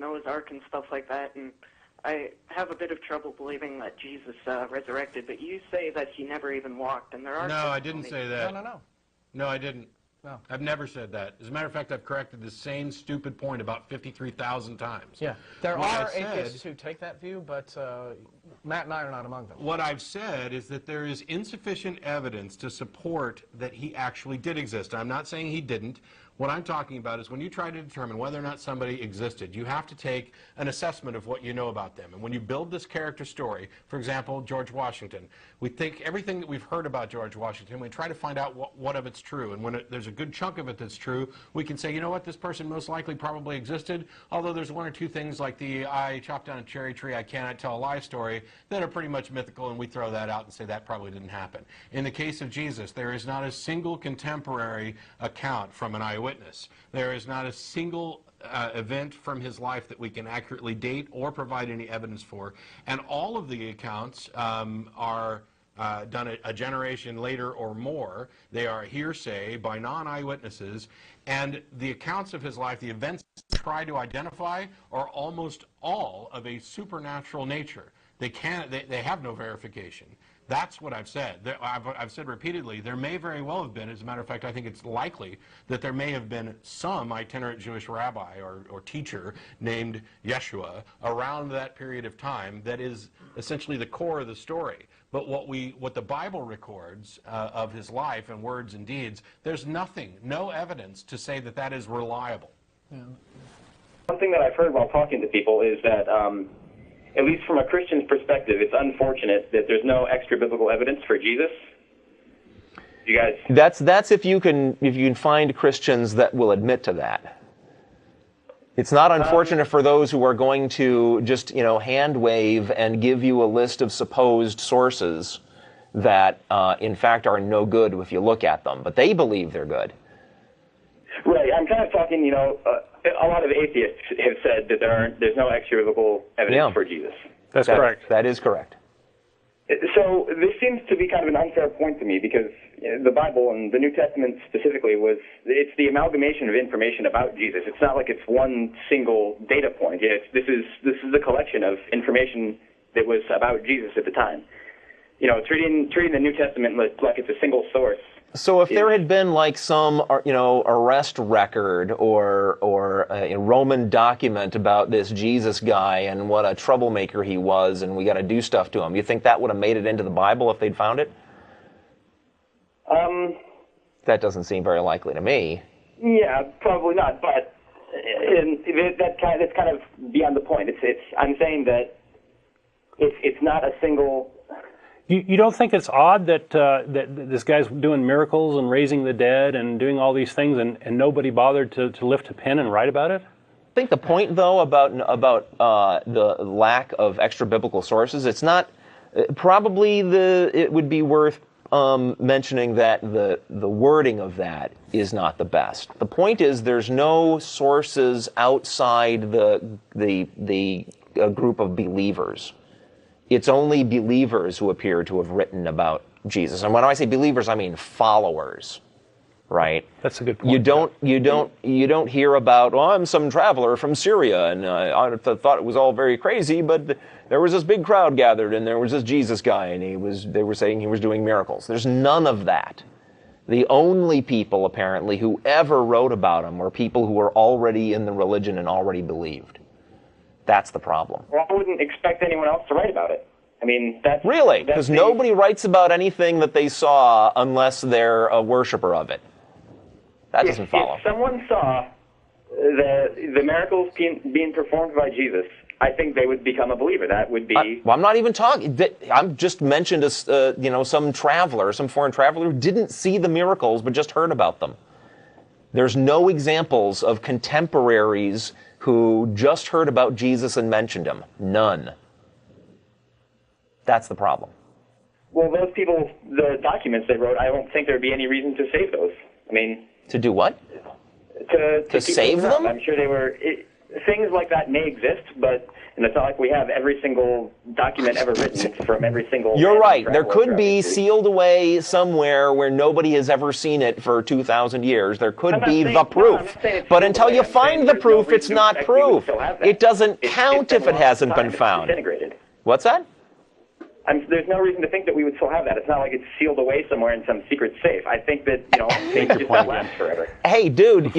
Noah's Ark and stuff like that, and I have a bit of trouble believing that Jesus resurrected, but you say that he never even walked, and there are... No, I didn't say that. No. No, I didn't. No. I've never said that. As a matter of fact, I've corrected the same stupid point about 53,000 times. Yeah, there are atheists who take that view, but Matt and I are not among them. What I've said is that there is insufficient evidence to support that he actually did exist. I'm not saying he didn't. What I'm talking about is when you try to determine whether or not somebody existed, you have to take an assessment of what you know about them. And when you build this character story, for example, George Washington, we think everything that we've heard about George Washington, we try to find out what of it's true. And when there's a good chunk of it that's true, we can say, you know what, this person most likely probably existed, although there's one or two things like the I chopped down a cherry tree, I cannot tell a lie story that are pretty much mythical, and we throw that out and say that probably didn't happen. In the case of Jesus, there is not a single contemporary account from an eyewitness. There is not a single event from his life that we can accurately date or provide any evidence for. And all of the accounts are done a generation later or more. They are hearsay by non-eyewitnesses. And the accounts of his life, the events try to identify, are almost all of a supernatural nature. They have no verification. That's what I've said. I've said repeatedly, there may very well have been, as a matter of fact, I think it's likely that there may have been some itinerant Jewish rabbi or teacher named Yeshua around that period of time that is essentially the core of the story. But what the Bible records of his life and words and deeds, there's no evidence to say that that is reliable. Yeah. One thing that I've heard while talking to people is that at least from a Christian's perspective, it's unfortunate that there's no extra biblical evidence for Jesus. You guys? That's if you can find Christians that will admit to that. It's not unfortunate for those who are going to just hand wave and give you a list of supposed sources that in fact are no good if you look at them, but they believe they're good. Right. I'm kind of talking. A lot of atheists have said that there's no extra biblical evidence for Jesus. That's correct. That is correct. So this seems to be kind of an unfair point to me because the Bible and the New Testament specifically it's the amalgamation of information about Jesus. It's not like it's one single data point. This is the collection of information that was about Jesus at the time. Treating the New Testament like it's a single source. So if there had been like some, arrest record or a Roman document about this Jesus guy and what a troublemaker he was and we got to do stuff to him, you think that would have made it into the Bible if they'd found it? That doesn't seem very likely to me. Yeah, probably not, but that's kind of beyond the point. I'm saying that it's not a single... You don't think it's odd that this guy's doing miracles and raising the dead and doing all these things and nobody bothered to lift a pen and write about it? I think the point, though, about the lack of extra biblical sources, it's not probably it would be worth mentioning that the wording of that is not the best. The point is there's no sources outside the group of believers. It's only believers who appear to have written about Jesus. And when I say believers, I mean followers, right? That's a good point. You don't hear about, I'm some traveler from Syria, and I thought it was all very crazy, but there was this big crowd gathered, and there was this Jesus guy, and they were saying he was doing miracles. There's none of that. The only people, apparently, who ever wrote about him were people who were already in the religion and already believed. That's the problem. Well, I wouldn't expect anyone else to write about it. I mean, that's... Really? Because nobody writes about anything that they saw unless they're a worshiper of it. That doesn't follow. If someone saw the miracles being performed by Jesus, I think they would become a believer. That would be... Well, I'm not even talking... I'm just mentioned some traveler, some foreign traveler who didn't see the miracles but just heard about them. There's no examples of contemporaries who just heard about Jesus and mentioned him. None. That's the problem. Well, those people, the documents they wrote, I don't think there'd be any reason to save those. I mean... To do what? To save them? I'm sure they were... things like that may exist, but it's not like we have every single document ever written from every single... You're right. There could be sealed away somewhere where nobody has ever seen it for 2,000 years. There could be the proof. But until you find the proof, it's not proof. It doesn't count if it hasn't been found. What's that? There's no reason to think that we would still have that. It's not like it's sealed away somewhere in some secret safe. I think that, things just don't last forever. Hey, dude,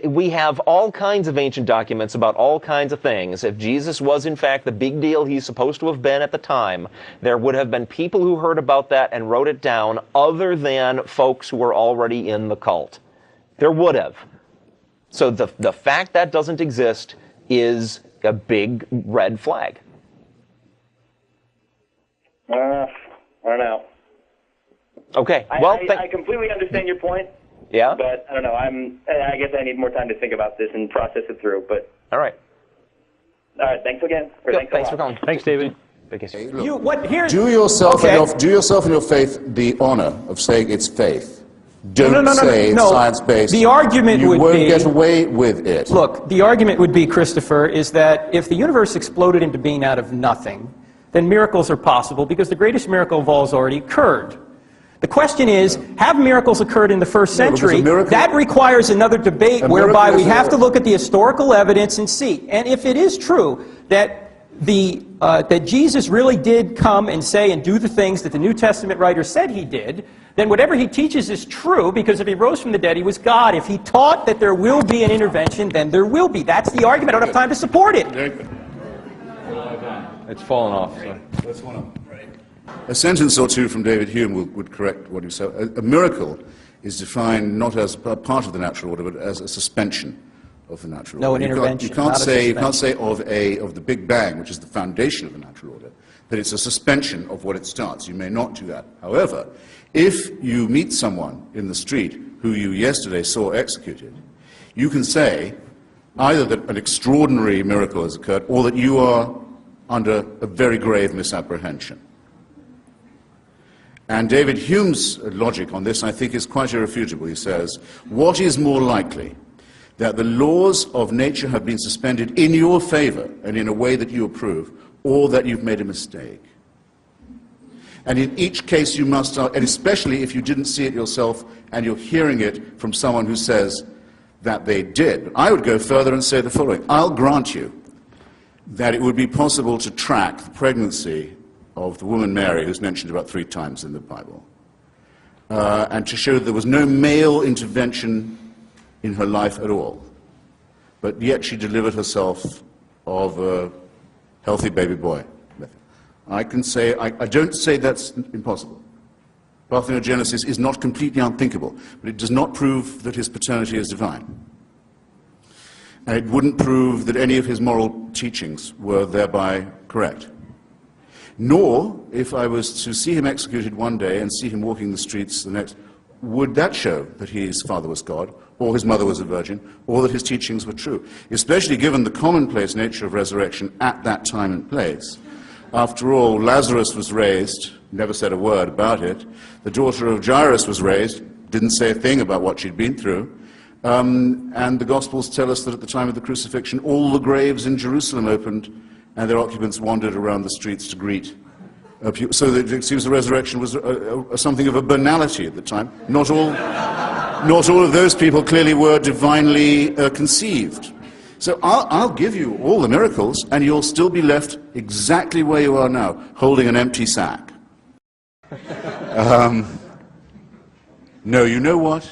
we have all kinds of ancient documents about all kinds of things. If Jesus was, in fact, the big deal he's supposed to have been at the time, there would have been people who heard about that and wrote it down other than folks who were already in the cult. There would have. So the fact that doesn't exist is a big red flag. I don't know. Okay. Well, I completely understand your point. Yeah. But I don't know. I guess I need more time to think about this and process it through. But all right. All right. Thanks again. Thanks for calling. Thanks, David. Do yourself and your faith the honor of saying it's faith. Don't say it's science-based. The argument you would won't be, get away with it. Look, the argument would be, Christopher, is that if the universe exploded into being out of nothing, then miracles are possible because the greatest miracle of all has already occurred. The question is, have miracles occurred in the first century? That requires another debate whereby we have to look at the historical evidence and see. And if it is true that that Jesus really did come and say and do the things that the New Testament writer said he did, then whatever he teaches is true, because if he rose from the dead, he was God. If he taught that there will be an intervention, then there will be. That's the argument. I don't have time to support it. It's fallen off. So. That's one of them. A sentence or two from David Hume would correct what you said. A miracle is defined not as a part of the natural order, but as a suspension of the natural order. No, an intervention. You can't say of the Big Bang, which is the foundation of the natural order, that it's a suspension of what it starts. You may not do that. However, if you meet someone in the street who you yesterday saw executed, you can say either that an extraordinary miracle has occurred or that you are under a very grave misapprehension. And David Hume's logic on this, I think, is quite irrefutable. He says, what is more likely, that the laws of nature have been suspended in your favor and in a way that you approve, or that you've made a mistake? And in each case you must, and especially if you didn't see it yourself and you're hearing it from someone who says that they did. I would go further and say the following. I'll grant you that it would be possible to track the pregnancy of the woman Mary, who's mentioned about 3 times in the Bible, and to show that there was no male intervention in her life at all, but yet she delivered herself of a healthy baby boy. I can say, I don't say that's impossible. Parthenogenesis is not completely unthinkable, but it does not prove that his paternity is divine. And it wouldn't prove that any of his moral teachings were thereby correct. Nor, if I was to see him executed one day and see him walking the streets the next, would that show that his father was God, or his mother was a virgin, or that his teachings were true, especially given the commonplace nature of resurrection at that time and place. After all, Lazarus was raised, never said a word about it. The daughter of Jairus was raised, didn't say a thing about what she'd been through. And the Gospels tell us that at the time of the crucifixion, all the graves in Jerusalem opened, and their occupants wandered around the streets to greet. So that it seems the resurrection was something of a banality at the time. Not all of those people clearly were divinely conceived. So I'll give you all the miracles, and you'll still be left exactly where you are now, holding an empty sack. No, you know what?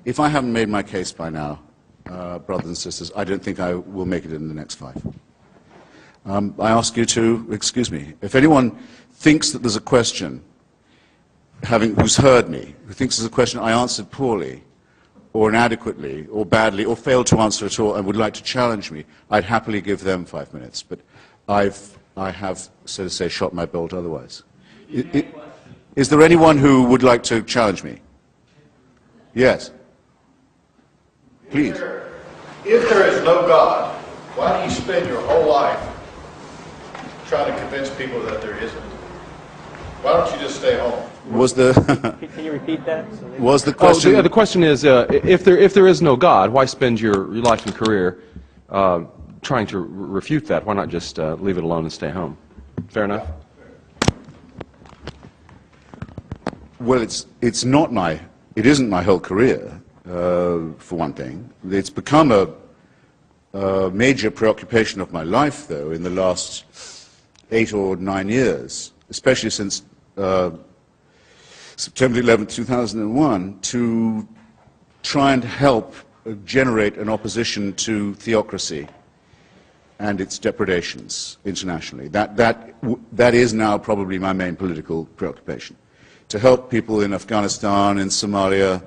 If I haven't made my case by now, brothers and sisters, I don't think I will make it in the next 5. I ask you to excuse me. If anyone thinks that there's a question, who's heard me, who thinks there's a question I answered poorly, or inadequately, or badly, or failed to answer at all, and would like to challenge me, I'd happily give them 5 minutes. But I have, so to say, shot my bolt otherwise. Is there anyone who would like to challenge me? Yes. Please. If there is no God, why do you spend your whole life trying to convince people that there isn't? Why don't you just stay home? Can you repeat that? Was the question? The question is, if there is no God, why spend your life and career trying to refute that, why not just leave it alone and stay home? Fair enough? Well, it isn't my whole career, for one thing. It's become a major preoccupation of my life, though, in the last 8 or 9 years, especially since September 11, 2001, to try and help generate an opposition to theocracy and its depredations internationally. That is now probably my main political preoccupation. To help people in Afghanistan, in Somalia,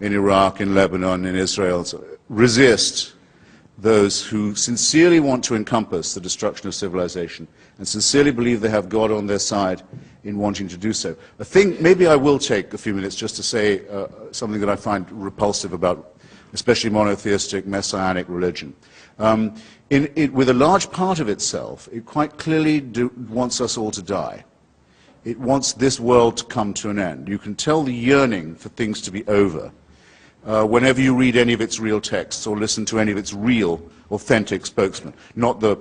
in Iraq, in Lebanon, in Israel, resist those who sincerely want to encompass the destruction of civilization and sincerely believe they have God on their side in wanting to do so. Maybe I will take a few minutes just to say something that I find repulsive about especially monotheistic, messianic religion. With a large part of itself, it quite clearly wants us all to die. It wants this world to come to an end. You can tell the yearning for things to be over whenever you read any of its real texts or listen to any of its real, authentic spokesmen, not the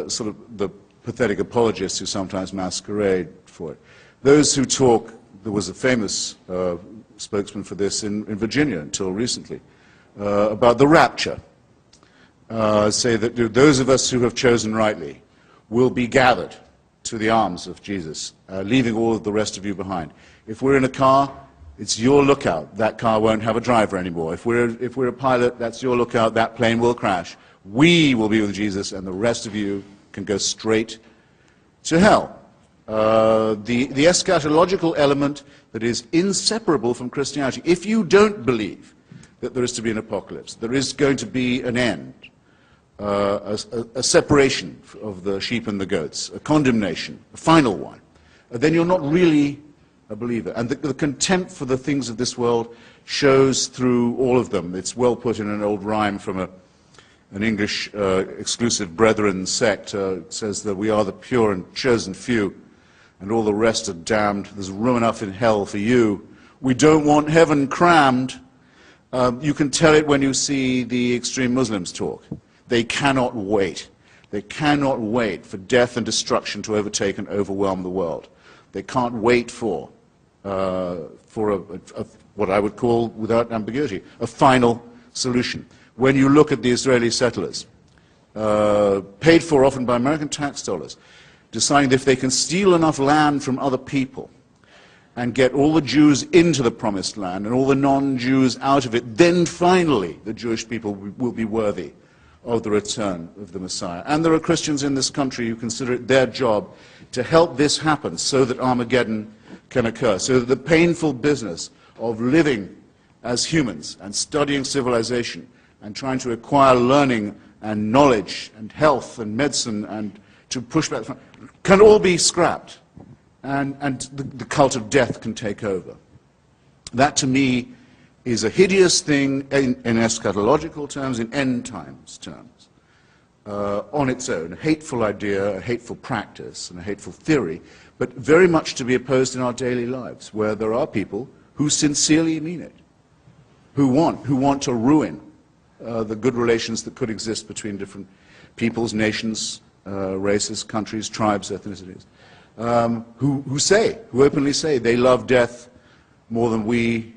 sort of the pathetic apologists who sometimes masquerade for it. Those who talk, there was a famous spokesman for this in Virginia until recently, about the rapture, say that those of us who have chosen rightly will be gathered to the arms of Jesus, leaving all of the rest of you behind. If we're in a car, it's your lookout. That car won't have a driver anymore. If we're a pilot, that's your lookout. That plane will crash. We will be with Jesus, and the rest of you can go straight to hell. The eschatological element that is inseparable from Christianity. If you don't believe that there is to be an apocalypse, there is going to be an end, a separation of the sheep and the goats, a condemnation, a final one, then you're not really a believer. And the contempt for the things of this world shows through all of them. It's well put in an old rhyme from an English exclusive brethren sect. It says that we are the pure and chosen few, and all the rest are damned. There's room enough in hell for you. We don't want heaven crammed. You can tell it when you see the extreme Muslims talk. They cannot wait. They cannot wait for death and destruction to overtake and overwhelm the world. They can't wait for what I would call, without ambiguity, a final solution. When you look at the Israeli settlers, paid for often by American tax dollars, deciding that if they can steal enough land from other people and get all the Jews into the promised land and all the non-Jews out of it, then finally the Jewish people will be worthy of the return of the Messiah. And there are Christians in this country who consider it their job to help this happen so that Armageddon can occur, so that the painful business of living as humans and studying civilization and trying to acquire learning and knowledge and health and medicine and to push back can all be scrapped, and the cult of death can take over. That, to me, is a hideous thing in eschatological terms, in end times terms, on its own. A hateful idea, a hateful practice, and a hateful theory, but very much to be opposed in our daily lives, where there are people who sincerely mean it, who want to ruin the good relations that could exist between different peoples, nations, races, countries, tribes, ethnicities, who openly say they love death more than we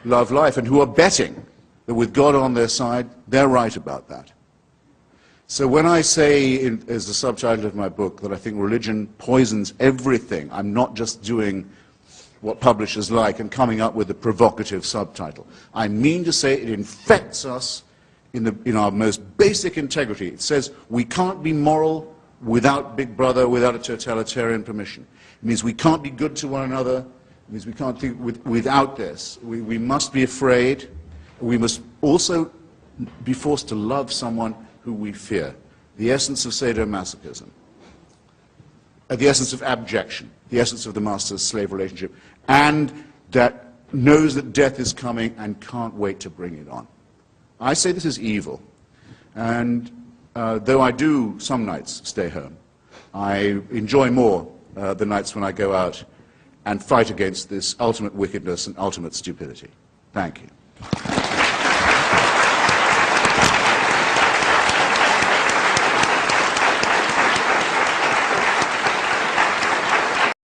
love life, and who are betting that with God on their side, they're right about that. So when I say, as the subtitle of my book, that I think religion poisons everything, I'm not just doing what publishers like and coming up with a provocative subtitle. I mean to say it infects us in our most basic integrity. It says we can't be moral without Big Brother, without a totalitarian permission. It means we can't be good to one another. It means we can't think without this. We must be afraid. We must also be forced to love someone who we fear. The essence of sadomasochism. The essence of abjection. The essence of the master-slave relationship. And that knows that death is coming and can't wait to bring it on. I say this is evil. And though I do some nights stay home, I enjoy more the nights when I go out and fight against this ultimate wickedness and ultimate stupidity. Thank you.